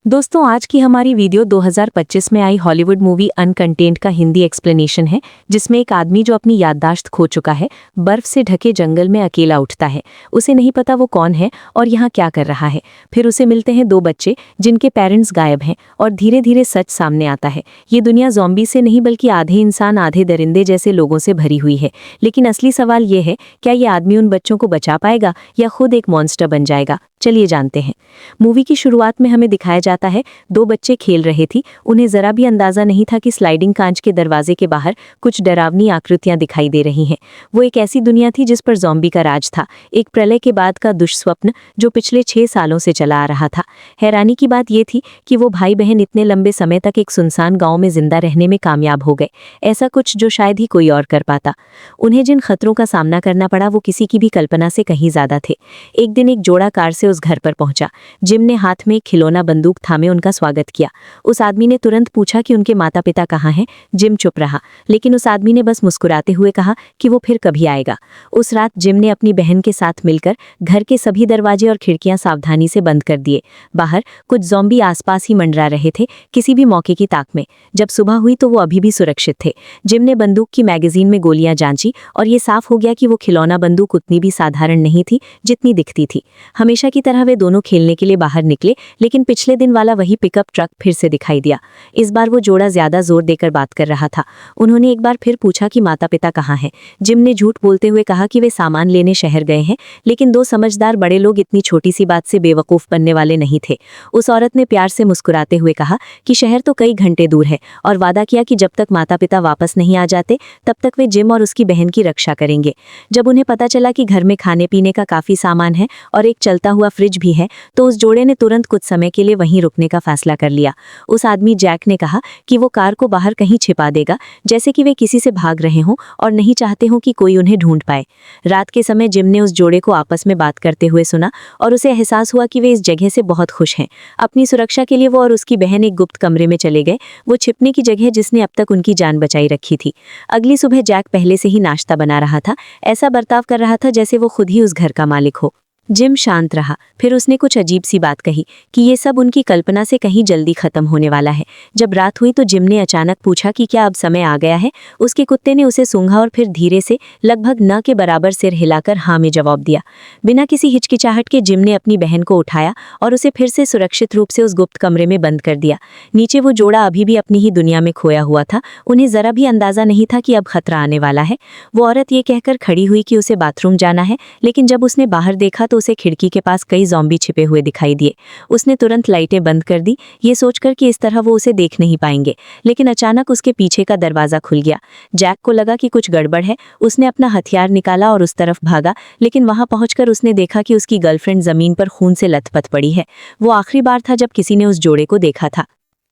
दोस्तों आज की हमारी वीडियो 2025 में आई हॉलीवुड मूवी अनकंटेन्ड का हिंदी एक्सप्लेनेशन है, जिसमें एक आदमी जो अपनी याददाश्त खो चुका है, बर्फ से ढके जंगल में अकेला उठता है। उसे नहीं पता वो कौन है और यहाँ क्या कर रहा है। फिर उसे मिलते हैं दो बच्चे जिनके पेरेंट्स गायब हैं और धीरे धीरे सच सामने आता है। ये दुनिया ज़ॉम्बी से नहीं बल्कि आधे इंसान आधे दरिंदे जैसे लोगों से भरी हुई है। लेकिन असली सवाल ये है, क्या ये आदमी उन बच्चों को बचा पाएगा या खुद एक मॉन्स्टर बन जाएगा। चलिए जानते हैं। मूवी की शुरुआत में हमें दिखाया जाता है दो बच्चे खेल रहे थे। उन्हें जरा भी अंदाजा नहीं था कि स्लाइडिंग कांच के दरवाजे के बाहर कुछ डरावनी आकृतियां दिखाई दे रही हैं। वो एक ऐसी दुनिया थी जिस पर ज़ॉम्बी का राज था, एक प्रलय के बाद का दुष्स्वप्न जो पिछले 6 सालों से चला आ रहा था। हैरानी की बात यह थी कि वो भाई बहन इतने लंबे समय तक एक सुनसान गाँव में जिंदा रहने में कामयाब हो गए, ऐसा कुछ जो शायद ही कोई और कर पाता। उन्हें जिन खतरों का सामना करना पड़ा वो किसी की भी कल्पना से कहीं ज्यादा थे। एक दिन एक जोड़ा कार से उस घर पर पहुंचा। जिम ने हाथ में एक खिलौना बंदूक थामे उनका स्वागत किया। उस आदमी ने तुरंत पूछा कि उनके माता पिता कहाँ हैं। जिम चुप रहा, लेकिन उस आदमी ने बस मुस्कुराते हुए कहा कि वो फिर कभी आएगा। उस रात जिम ने अपनी बहन के साथ मिलकर घर के सभी दरवाजे और खिड़कियां सावधानी से बंद कर दिए। बाहर कुछ ज़ॉम्बी आसपास ही मंडरा रहे थे, किसी भी मौके की ताक में। जब सुबह हुई तो वो अभी भी सुरक्षित थे। जिम ने बंदूक की मैगजीन में गोलियां जांची और ये साफ हो गया कि वो खिलौना बंदूक उतनी भी साधारण नहीं थी जितनी दिखती थी। हमेशा की तरह वे दोनों खेलने के लिए बाहर निकले, लेकिन पिछले दिन वाला वही पिकअप ट्रक फिर से दिखाई दिया। इस बार वो जोड़ा ज्यादा जोर देकर बात कर रहा था। उन्होंने एक बार फिर पूछा कि माता पिता कहाँ हैं। जिम ने झूठ बोलते हुए कहा कि वे सामान लेने शहर गए हैं, लेकिन दो समझदार बड़े लोग इतनी छोटी सी बात से बेवकूफ बनने वाले नहीं थे। उस औरत ने प्यार से मुस्कुराते हुए कहा कि शहर तो कई घंटे दूर है, और वादा किया कि जब तक माता पिता वापस नहीं आ जाते तब तक वे जिम और उसकी बहन की रक्षा करेंगे। जब उन्हें पता चला कि घर में खाने पीने का काफी सामान है और एक चलता हुआ फ्रिज भी है, तो उस जोड़े ने तुरंत कुछ समय के लिए वहीं रुकने का फैसला कर लिया। उस आदमी जैक ने कहा कि वो कार को बाहर कहीं छिपा देगा, जैसे कि वे किसी से भाग रहे हों और नहीं चाहते हों कि कोई उन्हें ढूंढ पाए। रात के समय जिम ने उस जोड़े को आपस में बात करते हुए सुना और उसे एहसास हुआ कि वे इस जगह से बहुत खुश हैं। अपनी सुरक्षा के लिए वो और उसकी बहन एक गुप्त कमरे में चले गए, वो छिपने की जगह जिसने अब तक उनकी जान बचाई रखी थी। अगली सुबह जैक पहले से ही नाश्ता बना रहा था, ऐसा बर्ताव कर रहा था जैसे वो खुद ही उस घर का मालिक हो। जिम शांत रहा, फिर उसने कुछ अजीब सी बात कही कि ये सब उनकी कल्पना से कहीं जल्दी खत्म होने वाला है। जब रात हुई तो जिम ने अचानक पूछा कि क्या अब समय आ गया है। उसके कुत्ते ने उसे सूंघा और फिर धीरे से लगभग न के बराबर सिर हिलाकर हाँ में जवाब दिया। बिना किसी हिचकिचाहट के जिम ने अपनी बहन को उठाया और उसे फिर से सुरक्षित रूप से उस गुप्त कमरे में बंद कर दिया। नीचे वो जोड़ा अभी भी अपनी ही दुनिया में खोया हुआ था। उन्हें जरा भी अंदाजा नहीं था कि अब खतरा आने वाला है। वो औरत ये कहकर खड़ी हुई कि उसे बाथरूम जाना है, लेकिन जब उसने बाहर देखा तो उसे खिड़की के पास कई ज़ॉम्बी छिपे हुए दिखाई दिए। उसने तुरंत लाइटें बंद कर दी, ये सोचकर कि इस तरह वो उसे देख नहीं पाएंगे। लेकिन अचानक उसके पीछे का दरवाजा खुल गया। जैक को लगा कि कुछ गड़बड़ है। उसने अपना हथियार निकाला और उस तरफ भागा, लेकिन वहां पहुंचकर उसने देखा कि उसकी गर्लफ्रेंड जमीन पर खून से लथपथ पड़ी है। वो आखिरी बार था जब किसी ने उस जोड़े को देखा था।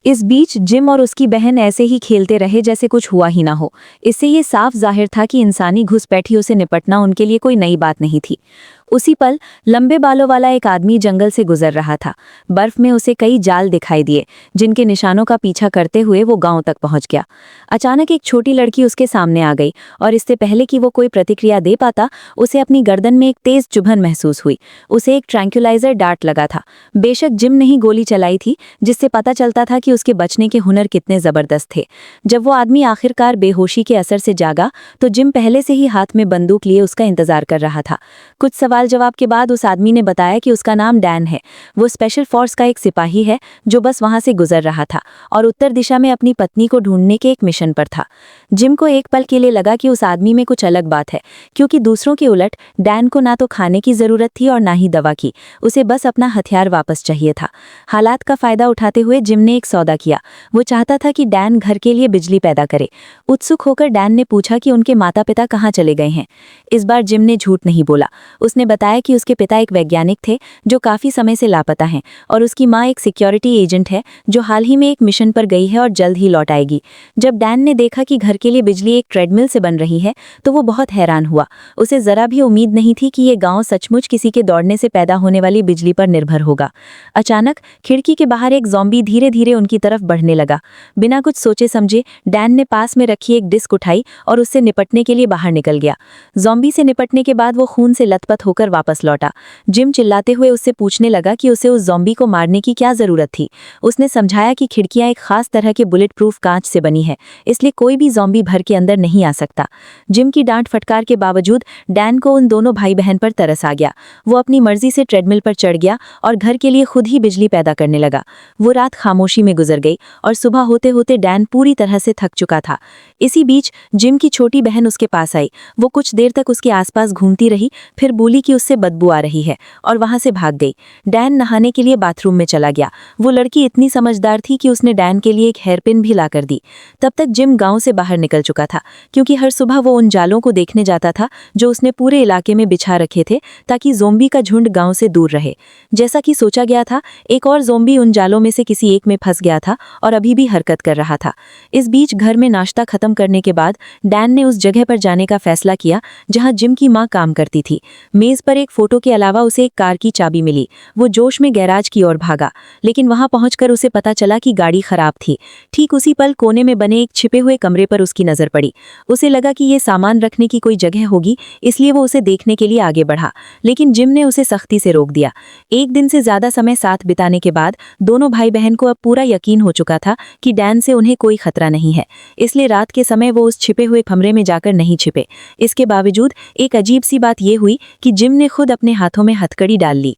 इस बीच जिम और उसकी बहन ऐसे ही खेलते रहे जैसे कुछ हुआ ही ना हो। इससे ये साफ जाहिर था कि इंसानी घुसपैठियों से निपटना उनके लिए कोई नई बात नहीं थी। उसी पल लंबे बालों वाला एक आदमी जंगल से गुजर रहा था। बर्फ में उसे कई जाल दिखाई दिए, जिनके निशानों का पीछा करते हुए वो गांव तक पहुंच गया। अचानक एक छोटी लड़की उसके सामने आ गई और इससे पहले कि वो कोई प्रतिक्रिया दे पाता, उसे अपनी गर्दन में एक तेज चुभन महसूस हुई। उसे एक ट्रैंक्युलाइजर डार्ट लगा था। बेशक जिम ने ही गोली चलाई थी, जिससे पता चलता था कि उसके बचने के हुनर कितने जबरदस्त थे। जब वो आदमी आखिरकार बेहोशी के असर से जागा तो जिम पहले से ही हाथ में बंदूक लिए उसका इंतजार कर रहा था। कुछ सवाल जवाब के बाद उस आदमी ने बताया कि उसका नाम डैन है। वो स्पेशल फोर्स का एक सिपाही है जो बस वहां से गुजर रहा था और उत्तर दिशा में अपनी पत्नी को ढूंढने के एक मिशन पर था। जिम को एक पल के लिए लगा कि उस आदमी में कुछ अलग बात है, क्योंकि दूसरों के उलट डैन को ना तो खाने की जरूरत थी और ना ही दवा की। उसे बस अपना हथियार वापस चाहिए था। हालात का फायदा उठाते हुए जिम ने एक सौदा किया। वो चाहता था कि डैन घर के लिए बिजली पैदा करे। उत्सुक होकर डैन ने पूछा कि उनके माता पिता कहाँ चले गए हैं। इस बार जिम ने झूठ नहीं बोला। उसने बताया कि उसके पिता एक वैज्ञानिक थे जो काफी समय से लापता हैं, और उसकी माँ एक सिक्योरिटी एजेंट है जो हाल ही में एक मिशन पर गई है और जल्द ही लौट आएगी। जब डैन ने देखा कि घर के लिए बिजली एक ट्रेडमिल से बन रही है तो वो बहुत हैरान हुआ। उसे जरा भी उम्मीद नहीं थी कि ये गांव सचमुच किसी के दौड़ने से पैदा होने वाली बिजली पर निर्भर होगा। अचानक खिड़की के बाहर एक ज़ॉम्बी धीरे धीरे उनकी तरफ बढ़ने लगा। बिना कुछ सोचे समझे डैन ने पास में रखी एक डिस्क उठाई और उससे निपटने के लिए बाहर निकल गया। ज़ॉम्बी से निपटने के बाद वो खून से लथपथ होकर वापस लौटा। जिम चिल्लाते हुए उससे पूछने लगा कि उसे उस ज़ॉम्बी को मारने की क्या ज़रूरत थी। उसने समझाया कि खिड़कियां एक खास तरह के बुलेट प्रूफ कांच से बनी है, इसलिए कोई भी ज़ॉम्बी भर के अंदर नहीं आ सकता। जिम की डांट फटकार के बावजूद डैन को उन दोनों भाई बहन पर तरस आ गया। वो अपनी मर्जी से ट्रेडमिल पर चढ़ गया और घर के लिए खुद ही बिजली पैदा करने लगा। वो रात खामोशी में गुजर गई और सुबह होते होते डैन पूरी तरह से थक चुका था। इसी बीच जिम की छोटी बहन उसके पास आई। वो कुछ देर तक उसके आसपास घूमती रही, फिर बोली कि उससे बदबू आ रही है और वहां से भाग गई। डैन नहाने के लिए बाथरूम में चला गया। वो लड़की इतनी समझदार थी कि उसने डैन के लिए एक हेयरपिन भी ला कर दी। तब तक जिम गांव से बाहर निकल चुका था, क्योंकि हर सुबह वो उन जालों को देखने जाता था जो उसने पूरे इलाके में बिछा रखे थे, ताकि ज़ॉम्बी का झुंड गांव से दूर रहे। जैसा कि सोचा गया था, एक और ज़ॉम्बी उन जालों में से किसी एक में फंस गया था और अभी भी हरकत कर रहा था। इस बीच घर में नाश्ता खत्म करने के बाद डैन ने उस जगह पर जाने का फैसला किया जहां जिम की मां काम करती थी। मेज पर एक फोटो के अलावा उसे एक कार की चाबी मिली। वो जोश में गैराज की ओर भागा, लेकिन वहां पहुंचकर उसे पता चला कि गाड़ी खराब थी। ठीक उसी पल कोने में बने एक छिपे हुए कमरे पर उसकी नजर पड़ी। उसे लगा कि ये सामान रखने की कोई जगह होगी, इसलिए वो उसे देखने के लिए आगे बढ़ा, लेकिन जिम ने उसे सख्ती से रोक दिया। एक दिन से ज्यादा समय साथ बिताने के बाद दोनों भाई बहन को अब पूरा यकीन हो चुका था कि डैन से उन्हें कोई खतरा नहीं है, इसलिए रात के समय वो उस छिपे हुए कमरे में जाकर नहीं छिपे। इसके बावजूद एक अजीब सी बात यह हुई कि जिम ने खुद अपने हाथों में हथकड़ी डाल ली।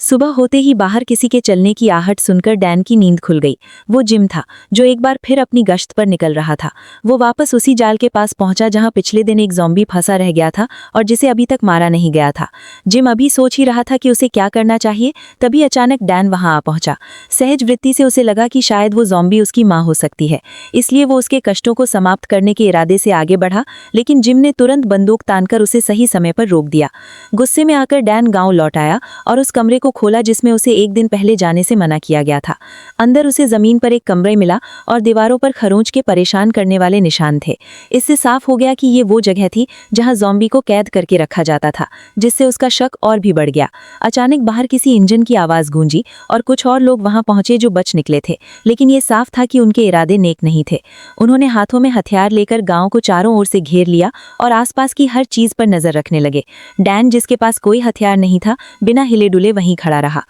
सुबह होते ही बाहर किसी के चलने की आहट सुनकर डैन की नींद खुल गई। वो जिम था, जो एक बार फिर अपनी गश्त पर निकल रहा था। वो वापस उसी जाल के पास पहुंचा जहां पिछले दिन एक ज़ॉम्बी फंसा रह गया था और जिसे अभी तक मारा नहीं गया था। जिम अभी सोच ही रहा था कि उसे क्या करना चाहिए, तभी अचानक डैन वहां आ पहुंचा। सहज वृत्ति से उसे लगा कि शायद वो ज़ॉम्बी उसकी माँ हो सकती है, इसलिए वो उसके कष्टों को समाप्त करने के इरादे से आगे बढ़ा, लेकिन जिम ने तुरंत बंदूक तानकर उसे सही समय पर रोक दिया। गुस्से में आकर डैन गाँव लौट आया और उस कमरे को खोला जिसमें उसे एक दिन पहले जाने से मना किया गया था। अंदर उसे जमीन पर एक कमरे मिला और दीवारों पर खरोंच के परेशान करने वाले निशान थे। इससे साफ हो गया कि ये वो जगह थी जहां ज़ॉम्बी को कैद करके रखा जाता था, जिससे उसका शक और भी बढ़ गया। अचानक बाहर किसी इंजन की आवाज गूंजी और कुछ और लोग वहां पहुंचे जो बच निकले थे, लेकिन ये साफ था कि उनके इरादे नेक नहीं थे। उन्होंने हाथों में हथियार लेकर गांव को चारों ओर से घेर लिया और आसपास की हर चीज पर नजर रखने लगे। डैन, जिसके पास कोई हथियार नहीं था, बिना हिले डुले वहीं खड़ा रहा।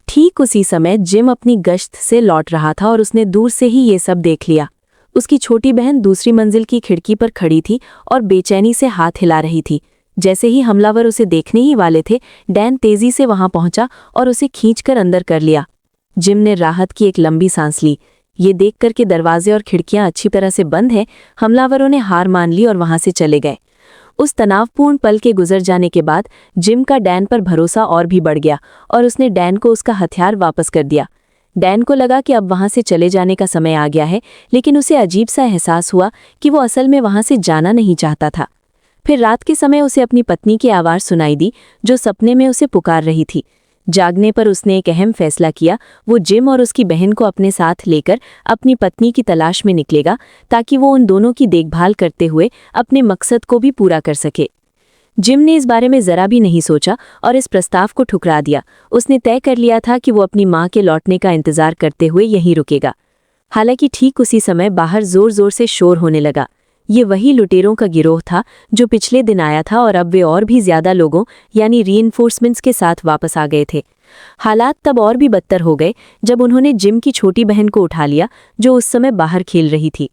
ठीक उसी समय जिम अपनी गश्त से लौट रहा था और उसने दूर से ही ये सब देख लिया। उसकी छोटी बहन दूसरी मंजिल की खिड़की पर खड़ी थी और बेचैनी से हाथ हिला रही थी। जैसे ही हमलावर उसे देखने ही वाले थे, डैन तेजी से वहां पहुंचा और उसे खींचकर अंदर कर लिया। जिम ने राहत की एक लंबी सांस ली। ये देखकर के दरवाजे और खिड़कियां अच्छी तरह से बंद हैं, हमलावरों ने हार मान ली और वहां से चले गए। उस तनावपूर्ण पल के गुजर जाने के बाद जिम का डैन पर भरोसा और भी बढ़ गया और उसने डैन को उसका हथियार वापस कर दिया। डैन को लगा कि अब वहां से चले जाने का समय आ गया है, लेकिन उसे अजीब सा एहसास हुआ कि वो असल में वहां से जाना नहीं चाहता था। फिर रात के समय उसे अपनी पत्नी की आवाज़ सुनाई दी, जो सपने में उसे पुकार रही थी। जागने पर उसने एक अहम फैसला किया। वो जिम और उसकी बहन को अपने साथ लेकर अपनी पत्नी की तलाश में निकलेगा, ताकि वो उन दोनों की देखभाल करते हुए अपने मकसद को भी पूरा कर सके। जिम ने इस बारे में जरा भी नहीं सोचा और इस प्रस्ताव को ठुकरा दिया। उसने तय कर लिया था कि वो अपनी माँ के लौटने का इंतजार करते हुए यहीं रुकेगा। हालांकि ठीक उसी समय बाहर जोर जोर से शोर होने लगा। ये वही लुटेरों का गिरोह था जो पिछले दिन आया था और अब वे और भी ज्यादा लोगों यानी रीइंफोर्समेंट्स के साथ वापस आ गए थे। हालात तब और भी बदतर हो गए जब उन्होंने जिम की छोटी बहन को उठा लिया, जो उस समय बाहर खेल रही थी।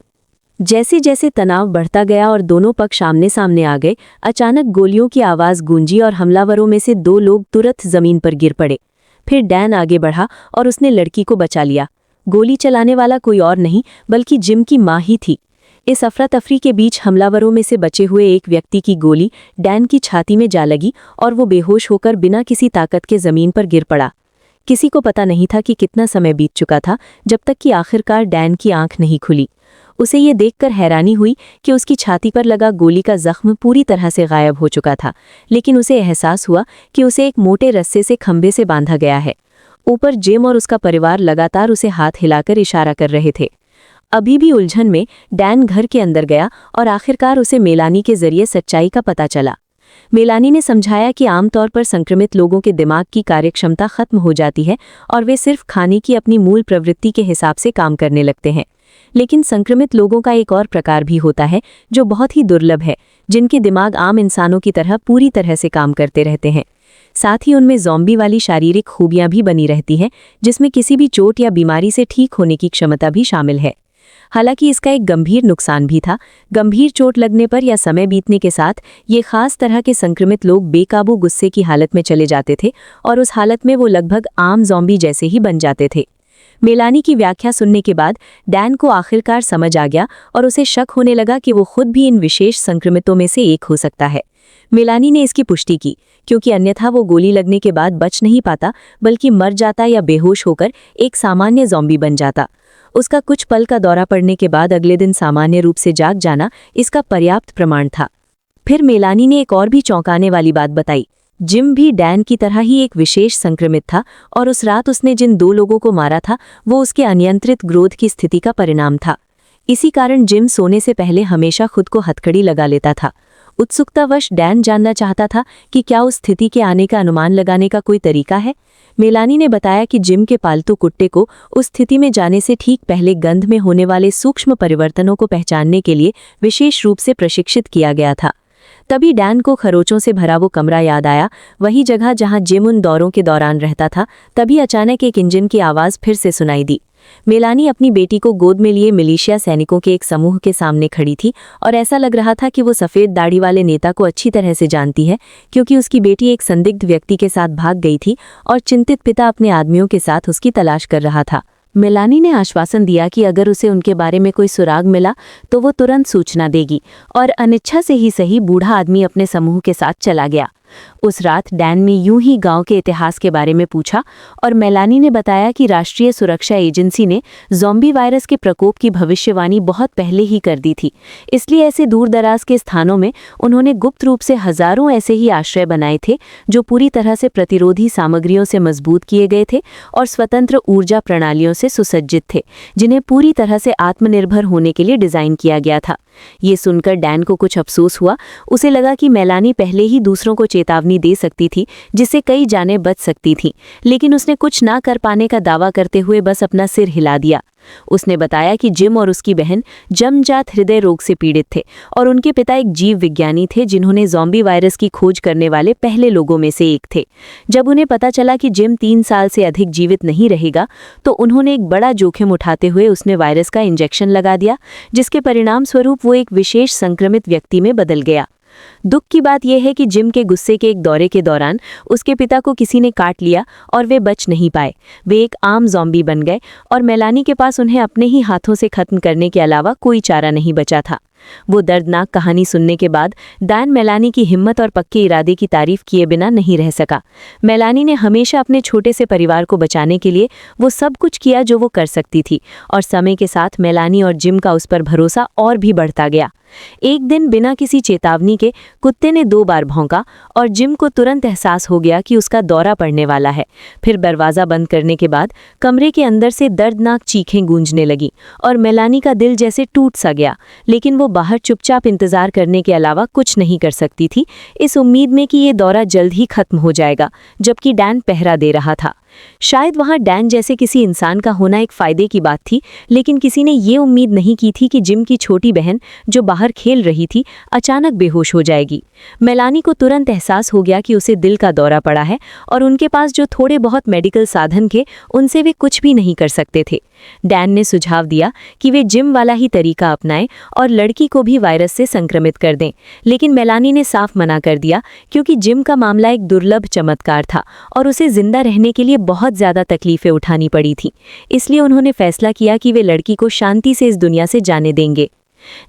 जैसे जैसे तनाव बढ़ता गया और दोनों पक्ष आमने सामने आ गए, अचानक गोलियों की आवाज गूंजी और हमलावरों में से 2 लोग तुरंत जमीन पर गिर पड़े। फिर डैन आगे बढ़ा और उसने लड़की को बचा लिया। गोली चलाने वाला कोई और नहीं बल्कि जिम की माँ ही थी। इस अफरा तफरी के बीच हमलावरों में से बचे हुए एक व्यक्ति की गोली डैन की छाती में जा लगी और वो बेहोश होकर बिना किसी ताकत के जमीन पर गिर पड़ा। किसी को पता नहीं था कि कितना समय बीत चुका था, जब तक कि आखिरकार डैन की आंख नहीं खुली। उसे ये देखकर हैरानी हुई कि उसकी छाती पर लगा गोली का जख्म पूरी तरह से गायब हो चुका था, लेकिन उसे एहसास हुआ कि उसे एक मोटे रस्से से खंभे से बांधा गया है। ऊपर जिम और उसका परिवार लगातार उसे हाथ हिलाकर इशारा कर रहे थे। अभी भी उलझन में डैन घर के अंदर गया और आखिरकार उसे मेलानी के जरिए सच्चाई का पता चला। मेलानी ने समझाया कि आमतौर पर संक्रमित लोगों के दिमाग की कार्यक्षमता खत्म हो जाती है और वे सिर्फ खाने की अपनी मूल प्रवृत्ति के हिसाब से काम करने लगते हैं। लेकिन संक्रमित लोगों का एक और प्रकार भी होता है जो बहुत ही दुर्लभ है, जिनके दिमाग आम इंसानों की तरह पूरी तरह से काम करते रहते हैं। साथ ही उनमें ज़ॉम्बी वाली शारीरिक खूबियां भी बनी रहती हैं, जिसमें किसी भी चोट या बीमारी से ठीक होने की क्षमता भी शामिल है। हालांकि इसका एक गंभीर नुकसान भी था। गंभीर चोट लगने पर या समय बीतने के साथ ये खास तरह के संक्रमित लोग बेकाबू गुस्से की हालत में चले जाते थे और उस हालत में वो लगभग आम ज़ॉम्बी जैसे ही बन जाते थे। मेलानी की व्याख्या सुनने के बाद डैन को आखिरकार समझ आ गया और उसे शक होने लगा कि वो खुद भी इन विशेष संक्रमितों में से एक हो सकता है। मेलानी ने इसकी पुष्टि की, क्योंकि अन्यथा वो गोली लगने के बाद बच नहीं पाता, बल्कि मर जाता या बेहोश होकर एक सामान्य ज़ॉम्बी बन जाता। उसका कुछ पल का दौरा पड़ने के बाद अगले दिन सामान्य रूप से जाग जाना इसका पर्याप्त प्रमाण था। फिर मेलानी ने एक और भी चौंकाने वाली बात बताई। जिम भी डैन की तरह ही एक विशेष संक्रमित था और उस रात उसने जिन 2 लोगों को मारा था वो उसके अनियंत्रित क्रोध की स्थिति का परिणाम था। इसी कारण जिम सोने से पहले हमेशा खुद को हथकड़ी लगा लेता था। उत्सुकतावश डैन जानना चाहता था कि क्या उस स्थिति के आने का अनुमान लगाने का कोई तरीका है। मेलानी ने बताया कि जिम के पालतू कुत्ते को उस स्थिति में जाने से ठीक पहले गंध में होने वाले सूक्ष्म परिवर्तनों को पहचानने के लिए विशेष रूप से प्रशिक्षित किया गया था। तभी डैन को खरोचों से भरा वो कमरा याद आया, वही जगह जहां जिम उन दौरों के दौरान रहता था। तभी अचानक एक इंजन की आवाज़ फिर से सुनाई दी। मेलानी अपनी बेटी को गोद में लिए मिलिशिया सैनिकों के एक समूह के सामने खड़ी थी और ऐसा लग रहा था कि वो सफ़ेद दाढ़ी वाले नेता को अच्छी तरह से जानती है, क्योंकि उसकी बेटी एक संदिग्ध व्यक्ति के साथ भाग गई थी और चिंतित पिता अपने आदमियों के साथ उसकी तलाश कर रहा था। मेलानी ने आश्वासन दिया कि अगर उसे उनके बारे में कोई सुराग मिला तो वो तुरंत सूचना देगी, और अनिच्छा से ही सही बूढ़ा आदमी अपने समूह के साथ चला गया। उस रात डैन ने यूं ही गांव के इतिहास के बारे में पूछा और मेलानी ने बताया कि राष्ट्रीय सुरक्षा एजेंसी ने ज़ॉम्बी वायरस के प्रकोप की भविष्यवाणी बहुत पहले ही कर दी थी। इसलिए ऐसे दूर दराज के स्थानों में उन्होंने गुप्त रूप से हजारों ऐसे ही आश्रय बनाए थे जो पूरी तरह से प्रतिरोधी सामग्रियों से मजबूत किए गए थे और स्वतंत्र ऊर्जा प्रणालियों से सुसज्जित थे, जिन्हें पूरी तरह से आत्मनिर्भर होने के लिए डिज़ाइन किया गया था। ये सुनकर डैन को कुछ अफसोस हुआ। उसे लगा कि मेलानी पहले ही दूसरों को चेतावनी दे सकती थी, जिससे कई जानें बच सकती थीं, लेकिन उसने कुछ ना कर पाने का दावा करते हुए बस अपना सिर हिला दिया। उसने बताया कि जिम और उसकी बहन जन्मजात हृदय रोग से पीड़ित थे और उनके पिता एक जीव विज्ञानी थे जिन्होंने ज़ॉम्बी वायरस की खोज करने वाले पहले लोगों में से एक थे। जब उन्हें पता चला कि जिम 3 साल से अधिक जीवित नहीं रहेगा, तो उन्होंने एक बड़ा जोखिम उठाते हुए उसने वायरस का इंजेक्शन लगा दिया, जिसके परिणाम स्वरूप वो एक विशेष संक्रमित व्यक्ति में बदल गया। दुख की बात यह है कि जिम के गुस्से के एक दौरे के दौरान उसके पिता को किसी ने काट लिया और वे बच नहीं पाए। वे एक आम ज़ॉम्बी बन गए और मेलानी के पास उन्हें अपने ही हाथों से खत्म करने के अलावा कोई चारा नहीं बचा था। वो दर्दनाक कहानी सुनने के बाद डैन मेलानी की हिम्मत और पक्के इरादे की तारीफ किए बिना नहीं रह सका। मेलानी ने हमेशा अपने छोटे से परिवार को बचाने के लिए वो सब कुछ किया जो वो कर सकती थी, और समय के साथ मेलानी और जिम का उस पर भरोसा और भी बढ़ता गया। एक दिन बिना किसी चेतावनी के कुत्ते ने 2 बार भौंका और जिम को तुरंत एहसास हो गया कि उसका दौरा पड़ने वाला है। फिर दरवाज़ा बंद करने के बाद कमरे के अंदर से दर्दनाक चीखें गूंजने लगीं और मेलानी का दिल जैसे टूट सा गया, लेकिन वो बाहर चुपचाप इंतजार करने के अलावा कुछ नहीं कर सकती थी, इस उम्मीद में कि ये दौरा जल्द ही खत्म हो जाएगा, जबकि डैन पहरा दे रहा था। शायद वहां डैन जैसे किसी इंसान का होना एक फायदे की बात थी, लेकिन किसी ने ये उम्मीद नहीं की थी कि जिम की छोटी बहन जो बाहर खेल रही थी अचानक बेहोश हो जाएगी। मेलानी को तुरंत एहसास हो गया कि उसे दिल का दौरा पड़ा है और उनके पास जो थोड़े बहुत मेडिकल साधन थे उनसे वे कुछ भी नहीं कर सकते थे। डैन ने सुझाव दिया कि वे जिम वाला ही तरीका अपनाएं और लड़की को भी वायरस से संक्रमित कर दें, लेकिन मेलानी ने साफ मना कर दिया, क्योंकि जिम का मामला एक दुर्लभ चमत्कार था और उसे जिंदा रहने के लिए बहुत ज़्यादा तकलीफें उठानी पड़ी थी। इसलिए उन्होंने फैसला किया कि वे लड़की को शांति से इस दुनिया से जाने देंगे।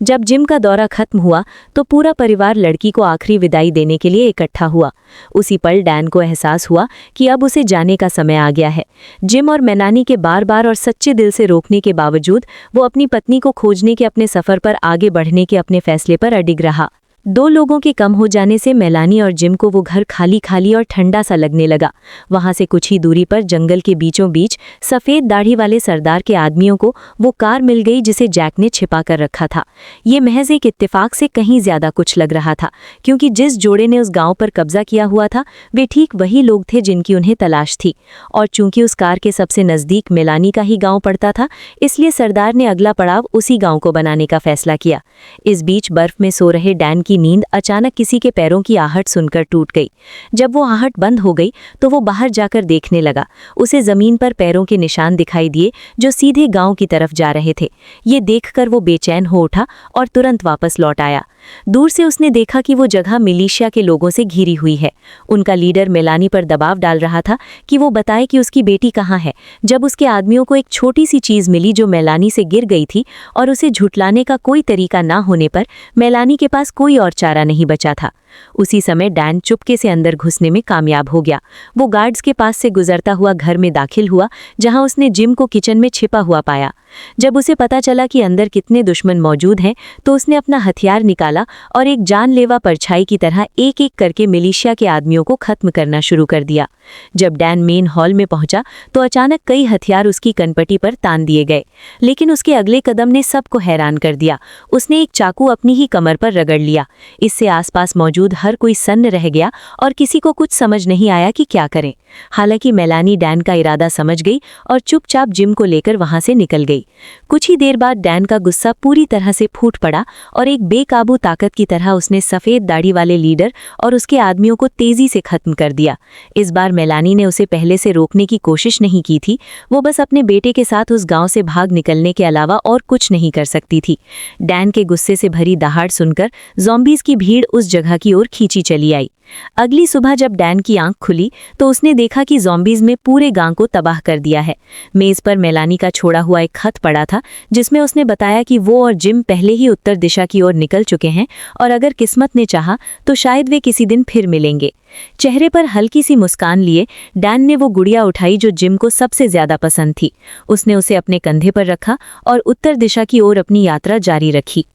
जब जिम का दौरा खत्म हुआ तो पूरा परिवार लड़की को आखिरी विदाई देने के लिए इकट्ठा हुआ। उसी पल डैन को एहसास हुआ कि अब उसे जाने का समय आ गया है। जिम और मेलानी के बार-बार और सच्चे दिल से रोकने के बावजूद वो अपनी पत्नी को खोजने के अपने सफ़र पर आगे बढ़ने के अपने फैसले पर अडिग रहा। 2 लोगों के कम हो जाने से मेलानी और जिम को वो घर खाली खाली और ठंडा सा लगने लगा। वहां से कुछ ही दूरी पर जंगल के बीचों बीच सफ़ेद दाढ़ी वाले सरदार के आदमियों को वो कार मिल गई जिसे जैक ने छिपा कर रखा था। ये महज एक इत्तेफाक से कहीं ज़्यादा कुछ लग रहा था, क्योंकि जिस जोड़े ने उस गांव पर कब्जा किया हुआ था वे ठीक वही लोग थे जिनकी उन्हें तलाश थी, और चूंकि उस कार के सबसे नज़दीक मेलानी का ही गाँव पड़ता था, इसलिए सरदार ने अगला पड़ाव उसी गाँव को बनाने का फैसला किया। इस बीच बर्फ में सो रहे डैन की की नींद अचानक किसी के पैरों की आहट सुनकर टूट गई। जब वो आहट बंद हो गई तो वो बाहर जाकर देखने लगा। उसे जमीन पर पैरों के निशान दिखाई दिए जो सीधे गांव की तरफ जा रहे थे। ये देखकर वो बेचैन हो उठा और तुरंत वापस लौट आया। दूर से उसने देखा कि वो जगह मिलिशिया के लोगों से घिरी हुई है। उनका लीडर मेलानी पर दबाव डाल रहा था कि वो बताए कि उसकी बेटी कहाँ है। जब उसके आदमियों को एक छोटी सी चीज मिली जो मेलानी से गिर गई थी और उसे झुठलाने का कोई तरीका ना होने पर मेलानी के पास कोई और चारा नहीं बचा था। उसी समय डैन चुपके से अंदर घुसने में कामयाब हो गया। वो गार्ड्स के पास से गुजरता हुआ घर में दाखिल हुआ जहां उसने जिम को किचन में छिपा हुआ पाया। जब उसे पता चला कि अंदर कितने दुश्मन मौजूद हैं तो उसने अपना हथियार निकाला और एक जानलेवा परछाई की तरह एक एक करके मिलिशिया के आदमियों को खत्म करना शुरू कर दिया। जब डैन मेन हॉल में पहुंचा तो अचानक कई हथियार उसकी कनपटी पर तान दिए गए, लेकिन उसके अगले कदम ने सबको हैरान कर दिया। उसने एक चाकू अपनी ही कमर पर रगड़ लिया। इससे आसपास मौजूद हर कोई सन्न रह गया और किसी को कुछ समझ नहीं आया कि क्या करें। हालांकि मेलानी डैन का इरादा समझ गई और चुपचाप जिम को लेकर वहां से निकल गई। कुछ ही देर बाद डैन का गुस्सा पूरी तरह से फूट पड़ा और एक बेकाबू ताकत की तरह उसने सफेद दाढ़ी वाले लीडर और उसके आदमियों को तेजी से खत्म कर दिया। इस बार मेलानी ने उसे पहले से रोकने की कोशिश नहीं की थी। वो बस अपने बेटे के साथ उस गांव से भाग निकलने के अलावा और कुछ नहीं कर सकती थी। डैन के गुस्से से भरी दहाड़ सुनकर ज़ॉम्बीज़ की भीड़ उस जगह की ओर खींची चली आई। अगली सुबह जब डैन की आंख खुली तो उसने देखा कि ज़ॉम्बीज़ में पूरे गांव को तबाह कर दिया है। मेज़ पर मेलानी का छोड़ा हुआ एक खत पड़ा था जिसमें उसने बताया कि वो और जिम पहले ही उत्तर दिशा की ओर निकल चुके हैं और अगर किस्मत ने चाहा तो शायद वे किसी दिन फिर मिलेंगे। चेहरे पर हल्की सी मुस्कान लिए डैन ने वो गुड़िया उठाई जो जिम को सबसे ज्यादा पसंद थी। उसने उसे अपने कंधे पर रखा और उत्तर दिशा की ओर अपनी यात्रा जारी रखी।